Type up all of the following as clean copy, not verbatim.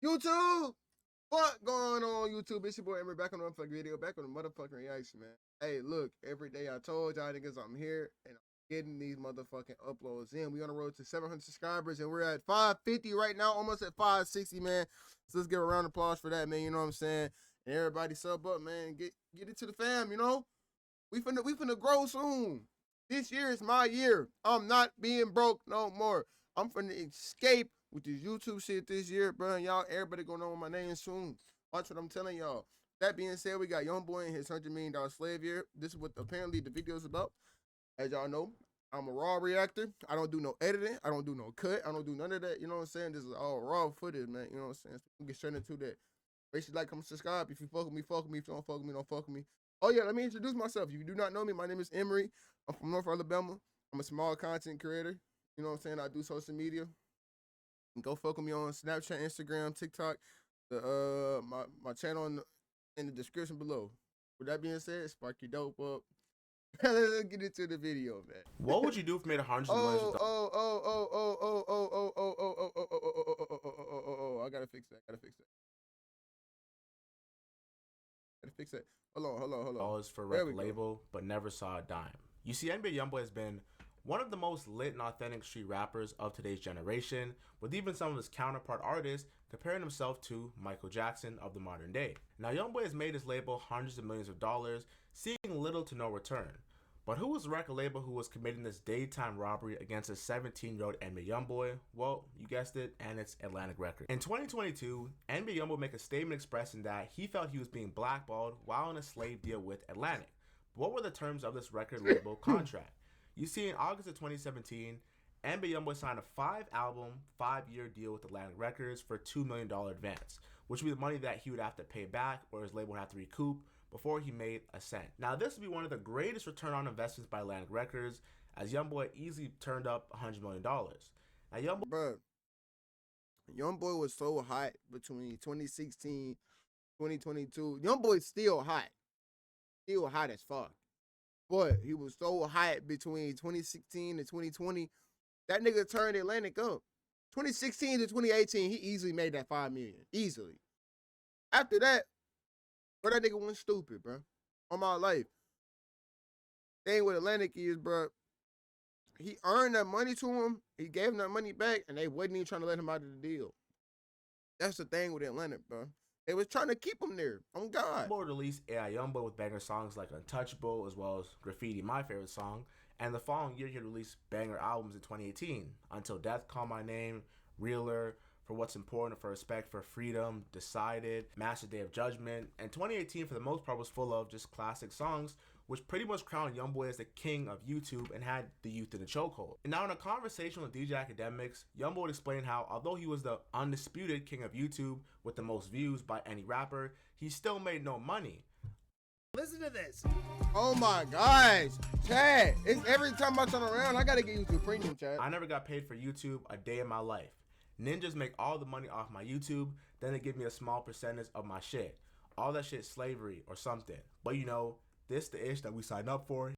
YouTube, what going on YouTube? It's your boy Emery back on the motherfucking video, back on the motherfucking reaction, man. Hey, look, every day I told y'all niggas I'm here and I'm getting these motherfucking uploads in. We on the road to 700 subscribers and we're at 550 right now, almost at 560, man. So let's give a round of applause for that, man. You know what I'm saying? And everybody sub up, man. Get it to the fam, you know? We finna grow soon. This year is my year. I'm not being broke no more. I'm finna escape with this YouTube shit this year, bro. And y'all, everybody gonna know my name soon. Watch what I'm telling y'all. That being said, we got Youngboy and his $100 million slave year. This is what apparently the video is about. As y'all know, I'm a raw reactor. I don't do no editing. I don't do no cut. I don't do none of that. You know what I'm saying? This is all raw footage, man. You know what I'm saying? So we get straight into that. Make sure you like, comment, subscribe. If you fuck with me, fuck with me. If you don't fuck with me, don't fuck with me. Oh yeah, let me introduce myself. If you do not know me, my name is Emery. I'm from North Alabama. I'm a small content creator. You know what I'm saying? I do social media. And go fuck with me on Snapchat, Instagram, TikTok. My channel in the description below. With that being said, spark your dope up. Let's get into the video, man. What would you do if you made $100 million? I gotta fix that. Hold on. Dollars for a record label, but never saw a dime. You see, NBA Youngboy has been one of the most lit and authentic street rappers of today's generation, with even some of his counterpart artists comparing himself to Michael Jackson of the modern day. Now, Youngboy has made his label hundreds of millions of dollars, seeing little to no return. But who was the record label who was committing this daytime robbery against a 17-year-old NBA Youngboy? Well, you guessed it, and it's Atlantic Records. In 2022, NBA Youngboy made a statement expressing that he felt he was being blackballed while in a slave deal with Atlantic. But what were the terms of this record label contract? You see, in August of 2017, NBA Youngboy signed a 5-album, 5-year deal with Atlantic Records for $2 million advance, which would be the money that he would have to pay back or his label would have to recoup before he made a cent. Now, this would be one of the greatest return on investments by Atlantic Records, as Youngboy easily turned up $100 million. Now, Youngboy was so hot between 2016, 2022. Youngboy's still hot as fuck. But he was so hot between 2016 and 2020. That nigga turned Atlantic up. 2016 to 2018, he easily made that $5 million. Easily. After that, bro, that nigga went stupid, bro. On my life. Thing with Atlantic is, bro, he earned that money to him. He gave him that money back, and they wasn't even trying to let him out of the deal. That's the thing with Atlantic, bro. They was trying to keep him there. On God. Youngboy released AI Youngboy with banger songs like Untouchable, as well as Graffiti, my favorite song. And the following year, he released banger albums in 2018. Until Death Call My Name, Realer, For What's Important, For Respect, For Freedom, Decided, Master Day of Judgment. And 2018, for the most part, was full of just classic songs, which pretty much crowned Youngboy as the king of YouTube and had the youth in the chokehold. And now in a conversation with DJ Academics, Youngboy would explain how, although he was the undisputed king of YouTube with the most views by any rapper, he still made no money. Listen to this. Oh my gosh. Chad, it's every time I turn around, I gotta get YouTube Premium, Chad. I never got paid for YouTube a day in my life. Ninjas make all the money off my YouTube, then they give me a small percentage of my shit. All that shit slavery or something. But you know, this the ish that we signed up for.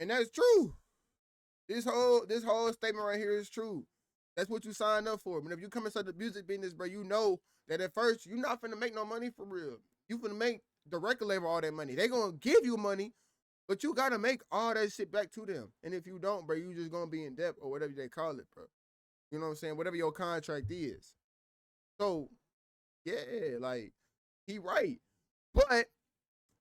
And that's true. This whole statement right here is true. That's what you signed up for. But if you come inside the music business, bro, you know that at first you're not finna make no money for real. You finna make the record label all that money. They gonna give you money, but you gotta make all that shit back to them. And if you don't, bro, you just gonna be in debt or whatever they call it, bro. You know what I'm saying? Whatever your contract is. So, yeah, like, he right. But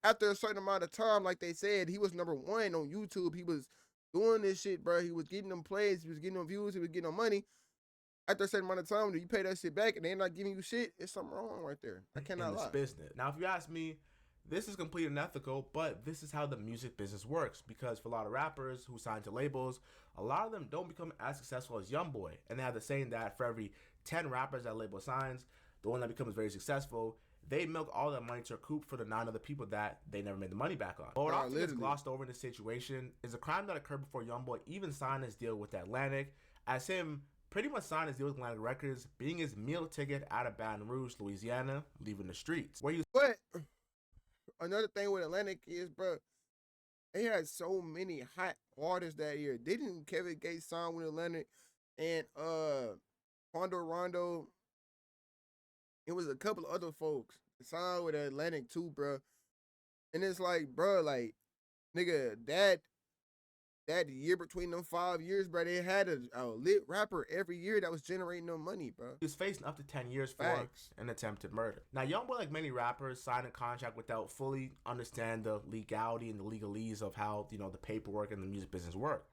after a certain amount of time, like they said, he was #1 on YouTube. He was doing this shit, bro. He was getting them plays. He was getting them views. He was getting them money. After a certain amount of time, when you pay that shit back and they're not giving you shit, it's something wrong right there. I cannot in this lie. business. Now, if you ask me, this is completely unethical, but this is how the music business works. Because for a lot of rappers who sign to labels, a lot of them don't become as successful as Youngboy. And they have the saying that for every 10 rappers that label signs, the one that becomes very successful, they milk all that money to recoup for the 9 other people that they never made the money back on. But what often gets glossed over in this situation is a crime that occurred before Youngboy even signed his deal with Atlantic, as him pretty much signed his deal with Atlantic Records, being his meal ticket out of Baton Rouge, Louisiana, leaving the streets. Where you But another thing with Atlantic is, bro, they had so many hot artists that year. Didn't Kevin Gates sign with Atlantic? And Quando Rondo. It was a couple of other folks signed with Atlantic too, bro. And it's like, bro, like, nigga, that year between them 5 years, bro, they had a lit rapper every year that was generating them money, bro. He was facing up to 10 years for Facts. an attempted murder. Now, Youngboy, like many rappers, signed a contract without fully understand the legality and the legalese of how, the paperwork and the music business work.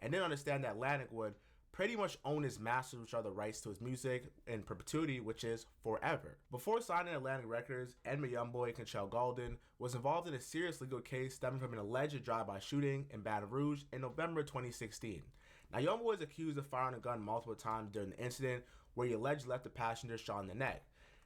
And didn't understand that Atlantic would pretty much own his masters, which are the rights to his music in perpetuity, which is forever. Before signing Atlantic Records, NBA Youngboy Conchel Golden was involved in a serious legal case stemming from an alleged drive-by shooting in Baton Rouge in November 2016. Now, Youngboy is accused of firing a gun multiple times during the incident, where he allegedly left the passenger shot in the neck.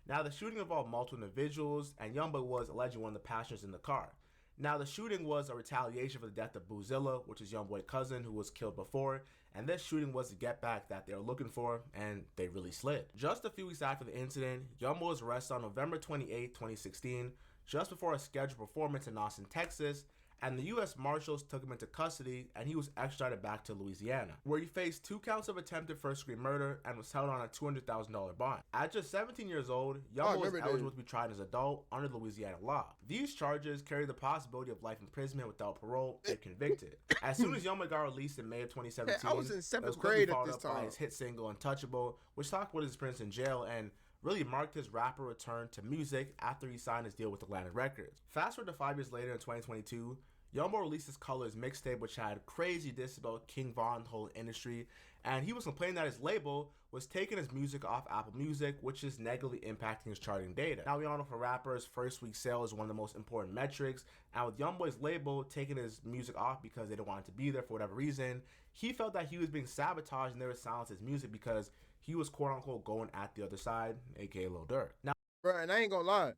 Now, the shooting involved multiple individuals, and Youngboy was allegedly one of the passengers in the car. Now, the shooting was a retaliation for the death of Boozilla, which is Youngboy's cousin, who was killed before, and this shooting was the get back that they were looking for, and they really slid. Just a few weeks after the incident, Youngboy was arrested on November 28, 2016, just before a scheduled performance in Austin, Texas, and the U.S. Marshals took him into custody, and he was extradited back to Louisiana, where he faced 2 counts of attempted first-degree murder and was held on a $200,000 bond. At just 17 years old, Youngboy was eligible to be tried as an adult under Louisiana law. These charges carry the possibility of life imprisonment without parole if convicted. As soon as Youngboy got released in May of 2017, I was in 7th grade grade at this time. By his hit single Untouchable, which talked about his experience in jail and really marked his rapper return to music after he signed his deal with Atlantic Records. Fast forward to 5 years later in 2022, Youngboy released his Colors mixtape, which had crazy diss about King Von, the whole industry, and he was complaining that his label was taking his music off Apple Music, which is negatively impacting his charting data. Now, we all know for rappers, first week sales is one of the most important metrics, and with Youngboy's label taking his music off because they didn't want it to be there for whatever reason, he felt that he was being sabotaged and they would silence his music because he was quote-unquote going at the other side, aka Lil Durk. Now, bro, and I ain't gonna lie,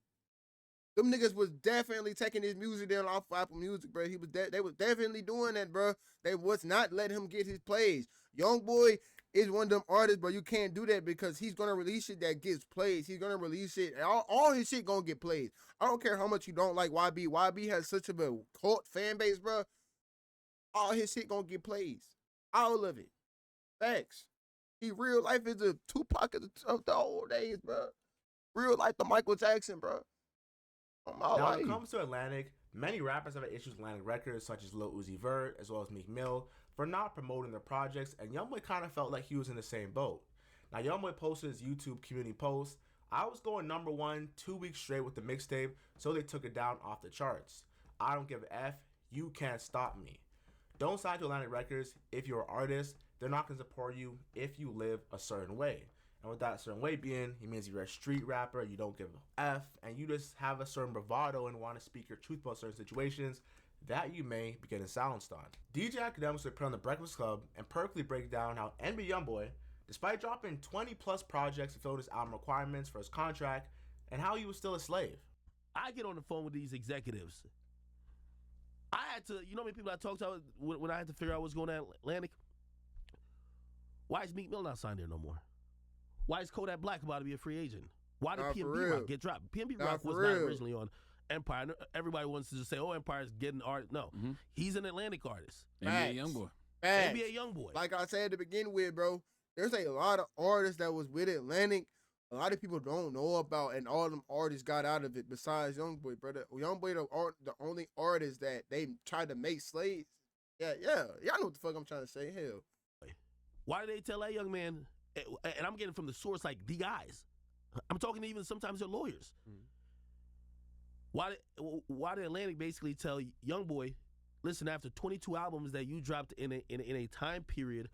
them niggas was definitely taking his music down off Apple Music, bro. They was definitely doing that, bro. They was not letting him get his plays. Youngboy is one of them artists, bro. You can't do that because he's gonna release shit that gets plays. He's gonna release it. All his shit gonna get plays. I don't care how much you don't like YB. YB has such a cult fan base, bro. All his shit gonna get plays. All of it. Facts. He real life is a Tupac of the old days, bro. Real life the Michael Jackson, bro. Now, when it comes to Atlantic, many rappers have had issues with Atlantic Records, such as Lil Uzi Vert, as well as Meek Mill, for not promoting their projects, and Youngboy kind of felt like he was in the same boat. Now, Youngboy posted his YouTube community post, "I was going #1 2 weeks straight with the mixtape, so they took it down off the charts. I don't give a F, you can't stop me. Don't sign to Atlantic Records if you're an artist. They're not going to support you if you live a certain way." And with that certain way being, he means you're a street rapper, you don't give a F, and you just have a certain bravado and want to speak your truth about certain situations that you may be getting silenced on. DJ Academics would put on The Breakfast Club and perfectly break down how NBA Youngboy, despite dropping 20 plus projects to fill his album requirements for his contract, and how he was still a slave. I get on the phone with these executives. I had to, you know how many people I talked to when I had to figure out what's going on at Atlantic? Why is Meek Mill not signed there no more? Why is Kodak Black about to be a free agent? Why did PNB Rock get dropped? PNB Rock was not originally on Empire. Everybody wants to just say, oh, Empire's getting art. No, he's an Atlantic artist. NBA Youngboy. NBA Youngboy. Like I said to begin with, bro, there's a lot of artists that was with Atlantic. A lot of people don't know about, and all them artists got out of it besides Youngboy, brother. Youngboy, the only artist that they tried to make slaves. Yeah. Y'all know what the fuck I'm trying to say. Hell. Why did they tell that young man, and I'm getting from the source like the guys. I'm talking to even sometimes their lawyers. Why did Atlantic basically tell Youngboy, listen, after 22 albums that you dropped in a time period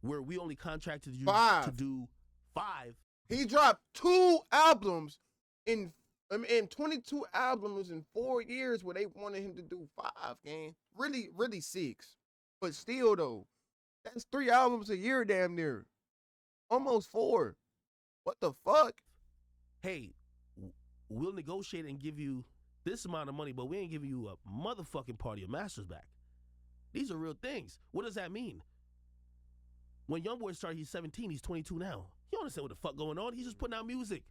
where we only contracted you to do 5. He dropped 2 albums in 22 albums in 4 years where they wanted him to do 5, gang. Really 6. But still though, that's 3 albums a year damn near. Almost 4. What the fuck? Hey, we'll negotiate and give you this amount of money, but we ain't giving you a motherfucking part of your masters back. These are real things. What does that mean? When Youngboy started, he's 17, he's 22 now. You don't understand what the fuck going on. He's just putting out music.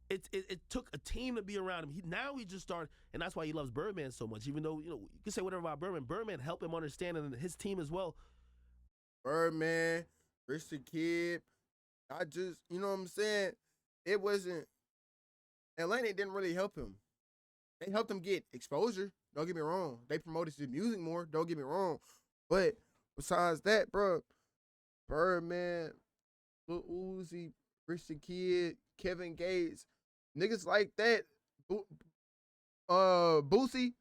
It took a team to be around him. Now he just started, and that's why he loves Birdman so much, even though, you can say whatever about Birdman. Birdman helped him understand, and his team as well. Birdman, Rich the Kid, I just, you know what I'm saying? It wasn't, Atlanta didn't really help him. They helped him get exposure. Don't get me wrong. They promoted his music more. Don't get me wrong. But besides that, bro, Birdman, Lil Uzi, Rich the Kid, Kevin Gates, niggas like that, Boosie,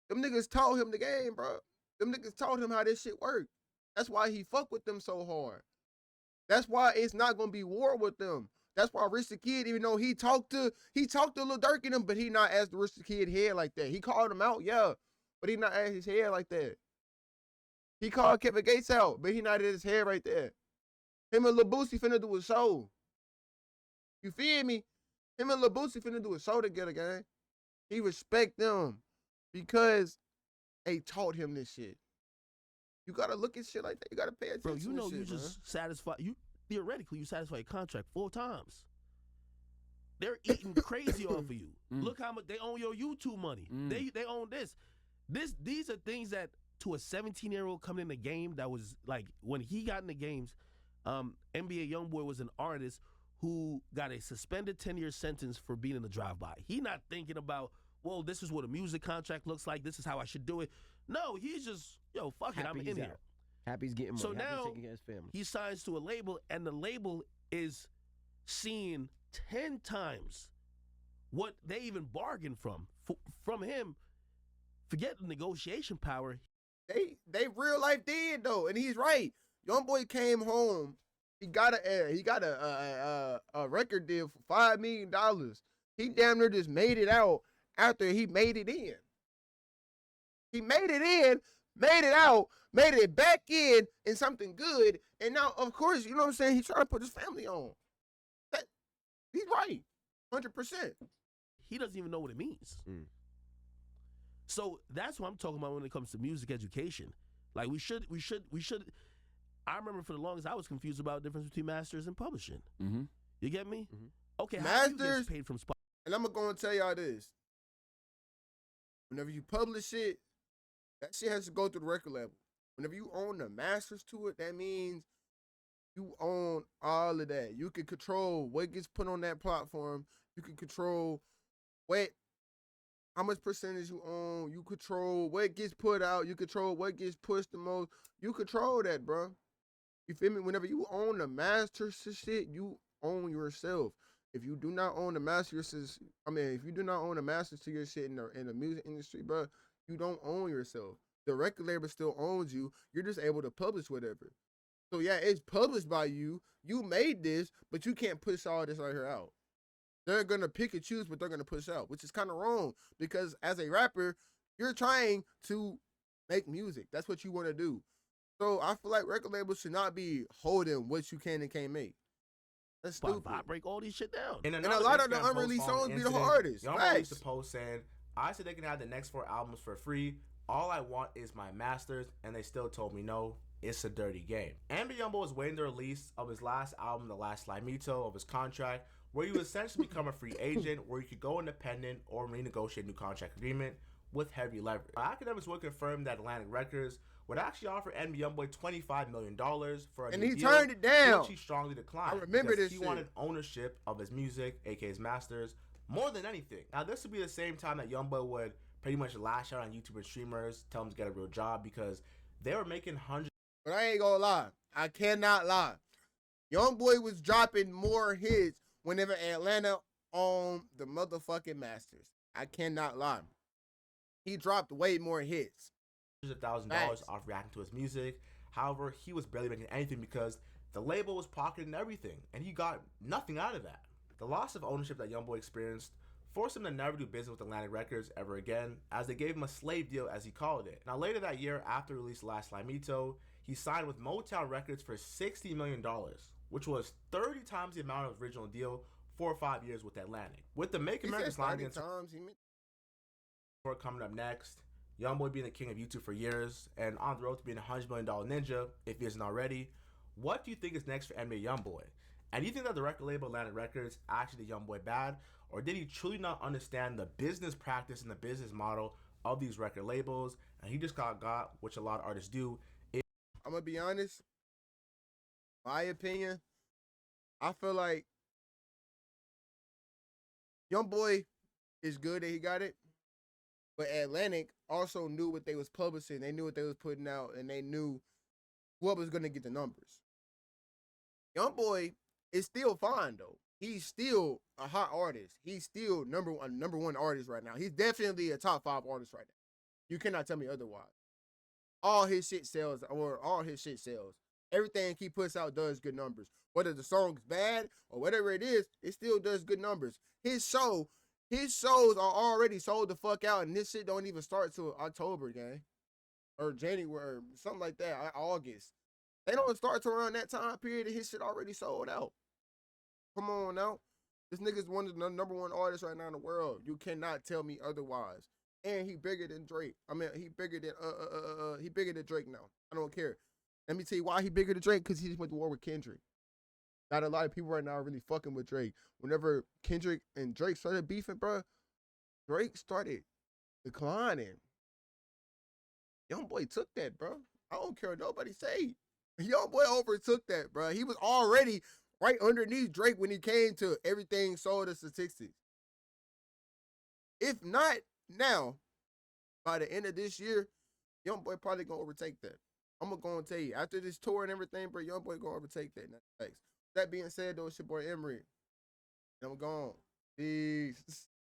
them niggas taught him the game, bro. Them niggas taught him how this shit worked. That's why he fuck with them so hard. That's why it's not gonna be war with them. That's why Rich the Kid, even though he talked to Lil Durk in him, but he not as the Rich the Kid head like that. He called him out, yeah, but he not at his head like that. He called Kevin Gates out, but he not at his head right there. Him and Lil Boosie finna do a show. You feel me? Him and Lil Boosie finna do a show together, gang. He respect them because they taught him this shit. You gotta look at shit like that. You gotta pay attention. Bro, you know to you shit, just satisfy you theoretically you satisfy your contract 4 times. They're eating crazy off of you. Look how much they own your YouTube money. They own this. These are things that to a 17-year-old coming in the game that was like when he got in the games, NBA Youngboy was an artist who got a suspended 10-year sentence for being in the drive-by. He not thinking about, well, this is what a music contract looks like. This is how I should do it. No, he's just, yo, fuck it, I'm in here. Happy he's getting money. So Happy now taking care of his family. he signs to a label, and the label is seeing 10 times what they even bargained from him. Forget the negotiation power. They real life did though, and he's right. Youngboy came home. He got a record deal for $5 million. He damn near just made it out after he made it in. He made it in, made it out, made it back in something good, and now of course you know what I'm saying. He's trying to put his family on. He's right, 100%. He doesn't even know what it means. So that's what I'm talking about when it comes to music education. Like we should. I remember for the longest I was confused about the difference between masters and publishing. You get me? Okay, how do you Masters, get paid from Spotify? and I'm gonna tell y'all this. Whenever you publish it, that shit has to go through the record label. Whenever you own the masters to it, that means you own all of that. You can control what gets put on that platform. You can control how much percentage you own. You control what gets put out. You control what gets pushed the most. You control that, bro. You feel me? Whenever you own the masters to shit, you own yourself. If you do not own the masters, if you do not own the masters to your shit in the music industry, bro, you don't own yourself. The record label still owns you. You're just able to publish whatever. So yeah, it's published by you. You made this, but you can't push all this right here out. They're gonna pick and choose what they're gonna push out, which is kind of wrong because as a rapper, you're trying to make music. That's what you want to do. So I feel like record labels should not be holding what you can and can't make. That's stupid. I break all these shit down. And a lot of the unreleased songs be the hardest. Y'all released a post saying, I said they can have the next 4 albums for free. All I want is my masters, and they still told me no. It's a dirty game. NBA Youngboy was waiting the release of his last album, The Last Limito, of his contract, where you essentially become a free agent, where you could go independent or renegotiate a new contract agreement with heavy leverage. Academics would confirm that Atlantic Records would actually offer NBA Youngboy $25 million for a new deal, turned it down. which he strongly declined. I remember this He shit. wanted ownership of his music, aka his masters, more than anything. Now, this would be the same time that Youngboy would pretty much lash out on YouTube and streamers, tell them to get a real job because they were making hundreds. But I ain't gonna lie. I cannot lie. Youngboy was dropping more hits whenever Atlanta owned the motherfucking masters. I cannot lie. He dropped way more hits. $1,000 off reacting to his music. However, he was barely making anything because the label was pocketing everything, and he got nothing out of that. The loss of ownership that Youngboy experienced forced him to never do business with Atlantic Records ever again, as they gave him a slave deal, as he called it. Now, later that year, after release Last Limito, he signed with Motown Records for $60 million, which was 30 times the amount of the original deal, 4 or 5 years with Atlantic. With the Make America's line against coming up next, Youngboy being the king of YouTube for years, and on the road to being a $100 million ninja, if he isn't already. What do you think is next for NBA Youngboy? And do you think that the record label Atlantic Records actually did Youngboy bad, or did he truly not understand the business practice and the business model of these record labels, and he just got which a lot of artists do? I'm gonna be honest. My opinion, I feel like Youngboy is good that he got it, but Atlantic also knew what they was publishing. They knew what they was putting out, and they knew what was gonna get the numbers. Youngboy is still fine though. He's still a hot artist. He's still number one artist right now. He's definitely a top 5 artist right now. You cannot tell me otherwise. All his shit sells, or all his shit sells. Everything he puts out does good numbers. Whether the song's bad or whatever it is, it still does good numbers. His shows are already sold the fuck out, and this shit don't even start till October, gang. Or January, or something like that, August. They don't start till around that time period, and his shit already sold out. Come on now. This nigga's one of the number 1 artists right now in the world. You cannot tell me otherwise. And he bigger than Drake. I mean, he bigger than Drake now. I don't care. Let me tell you why he bigger than Drake, because he just went to war with Kendrick. Not a lot of people right now are really fucking with Drake. Whenever Kendrick and Drake started beefing, bro, Drake started declining. Youngboy took that, bro. I don't care what nobody say. Youngboy overtook that, bro. He was already right underneath Drake when he came to everything sold the statistics. If not now, by the end of this year, Youngboy probably gonna overtake that. I'm gonna go and tell you, after this tour and everything, bro, Youngboy gonna overtake that. Thanks. That being said, though, it's your boy Emery. And I'm gone. Peace.